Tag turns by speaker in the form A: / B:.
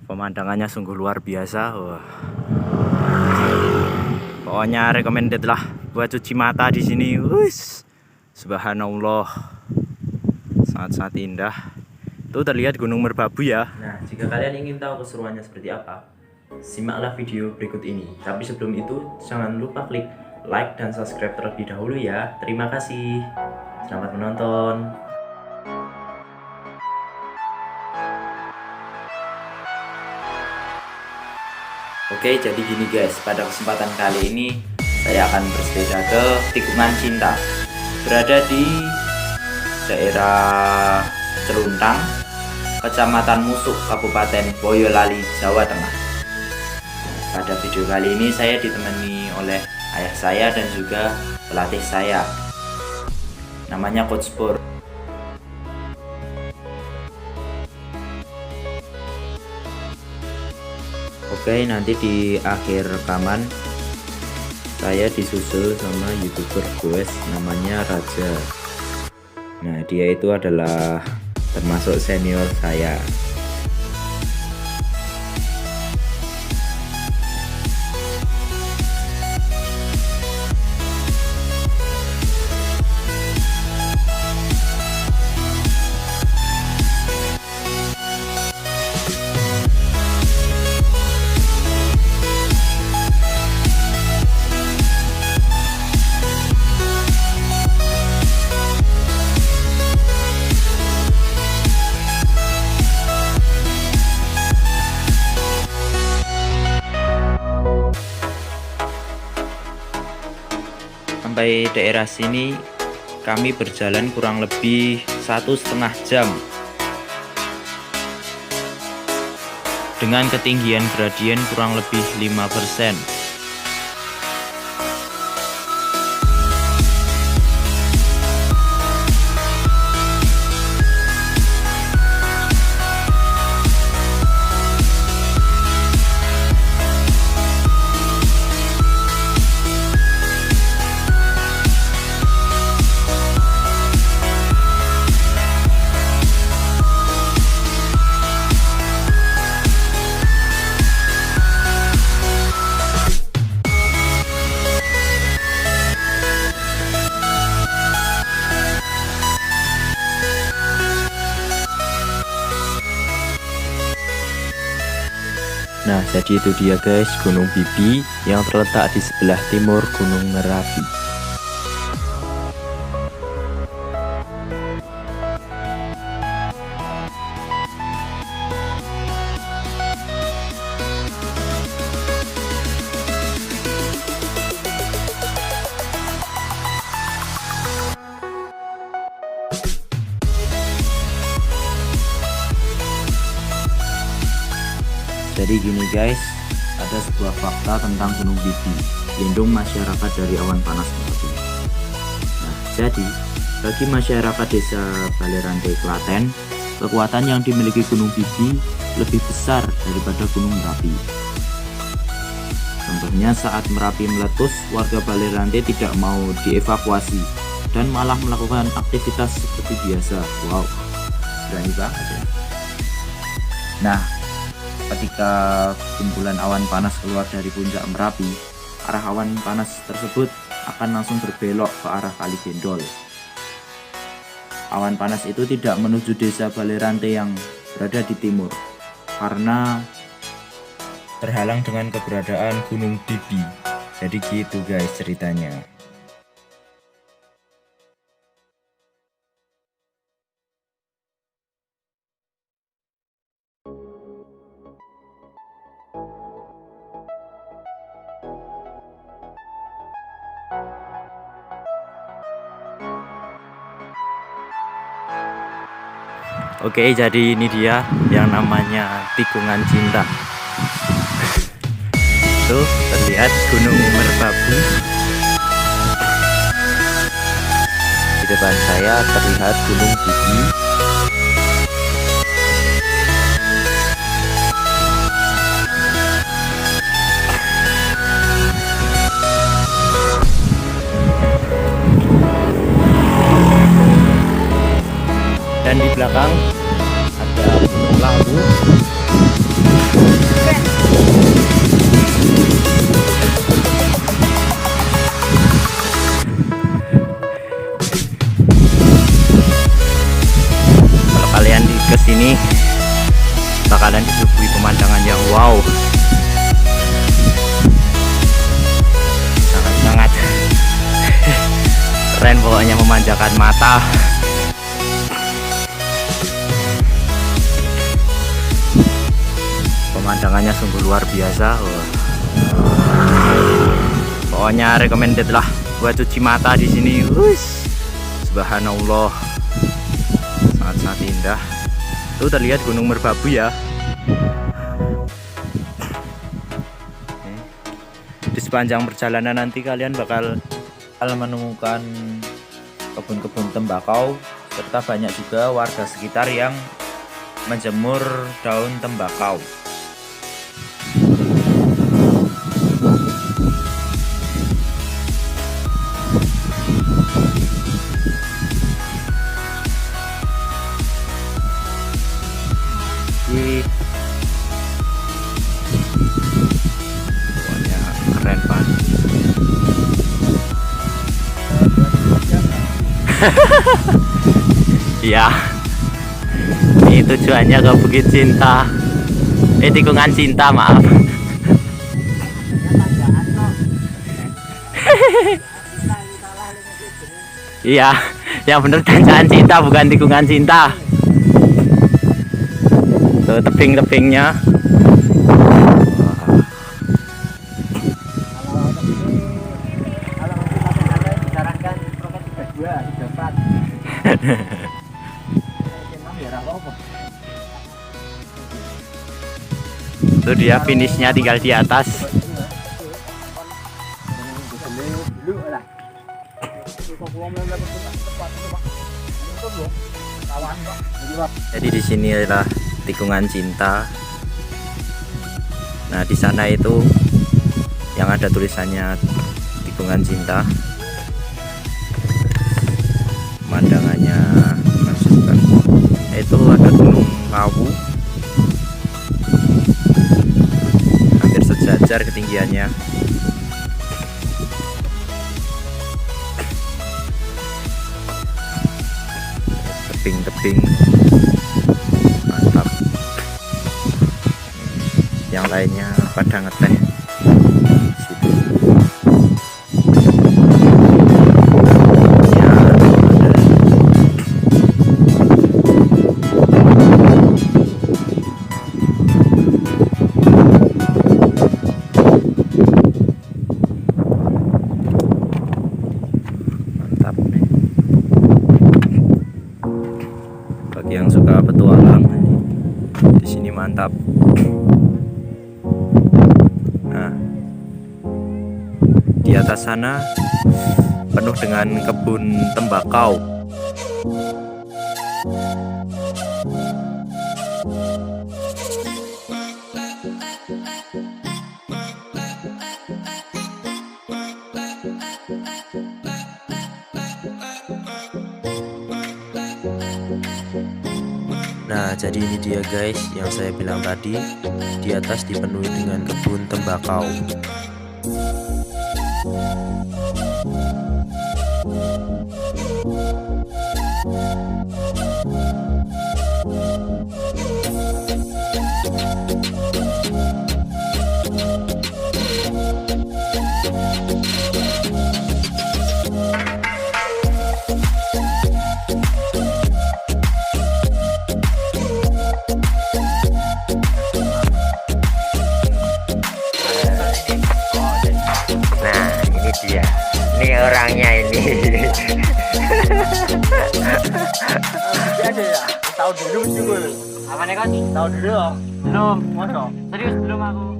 A: Pemandangannya sungguh luar biasa. Wah. Pokoknya recommended lah buat cuci mata di sini. Wis, subhanallah, sangat-sangat indah. Tuh terlihat Gunung Merbabu ya. Nah, jika kalian ingin tahu keseruannya seperti apa, simaklah video berikut ini. Tapi sebelum itu, jangan lupa klik like dan subscribe terlebih dahulu ya. Terima kasih. Selamat menonton. Oke, jadi gini guys, pada kesempatan kali ini saya akan bersepeda ke Tikungan Cinta, berada di daerah Celuntang, Kecamatan Musuk, Kabupaten Boyolali, Jawa Tengah. Pada video kali ini saya ditemani oleh ayah saya dan juga pelatih saya, namanya Coach Pur. Oke, nanti di akhir rekaman saya disusul sama YouTuber goes namanya Raja. Nah, dia itu adalah termasuk senior saya. Sampai daerah sini kami berjalan kurang lebih 1,5 jam dengan ketinggian gradien kurang lebih 5%. Nah, jadi itu dia guys, Gunung Bibi yang terletak di sebelah timur Gunung Merapi. Jadi gini guys, ada sebuah fakta tentang Gunung Bibi, lindung masyarakat dari awan panas Merapi. Nah, jadi bagi masyarakat desa Balerante, Klaten, kekuatan yang dimiliki Gunung Bibi lebih besar daripada Gunung Merapi. Contohnya saat Merapi meletus, warga Balerante tidak mau dievakuasi dan malah melakukan aktivitas seperti biasa. Wow, berani banget ya. Nah, ketika kumpulan awan panas keluar dari puncak Merapi, arah awan panas tersebut akan langsung berbelok ke arah Kali Gendol. Awan panas itu tidak menuju desa Balerante yang berada di timur, karena terhalang dengan keberadaan Gunung Bibi. Jadi gitu guys ceritanya. Oke, jadi ini dia yang namanya Tikungan Cinta. Tuh terlihat Gunung Merbabu. Di depan saya terlihat Gunung Bibi. Dan di belakang ada Gunung Lawu. bakalan disuguhi pemandangan yang wow, sangat-sangat keren, pokoknya memanjakan mata. Pemandangannya sungguh luar biasa. Pokoknya recommended lah buat cuci mata di sini. Subhanallah, sangat-sangat indah. Tuh terlihat Gunung Merbabu ya. Di sepanjang perjalanan nanti kalian bakal menemukan kebun-kebun tembakau, serta banyak juga warga sekitar yang menjemur daun tembakau. Pokoknya keren banget. Iya, ini tujuannya ke Bukit Cinta, Tikungan Cinta, maaf. Iya, yang bener Tanjakan Cinta, bukan Tikungan Cinta. Tuh tebing-tebingnya. Tuh dia finishnya tinggal di atas. Jadi di sini adalah Tikungan Cinta. Nah, di sana itu yang ada tulisannya Tikungan Cinta. Pemandangannya menakjubkan. Itu ada Gunung Lawu, hampir sejajar ketinggiannya. Tebing-tebing mantap. Yang lainnya pada ngeteh situ. Ya, mantap. Bagi yang suka petualang, di sini mantap. Nah, di atas sana penuh dengan kebun tembakau. Nah, jadi ini dia guys yang saya bilang tadi, di atas dipenuhi dengan kebun tembakau. Ini orangnya ini. Ada ya? Tahu dulu sih gue. Apa nih kan? Tahu dulu. Belum. Serius belum aku.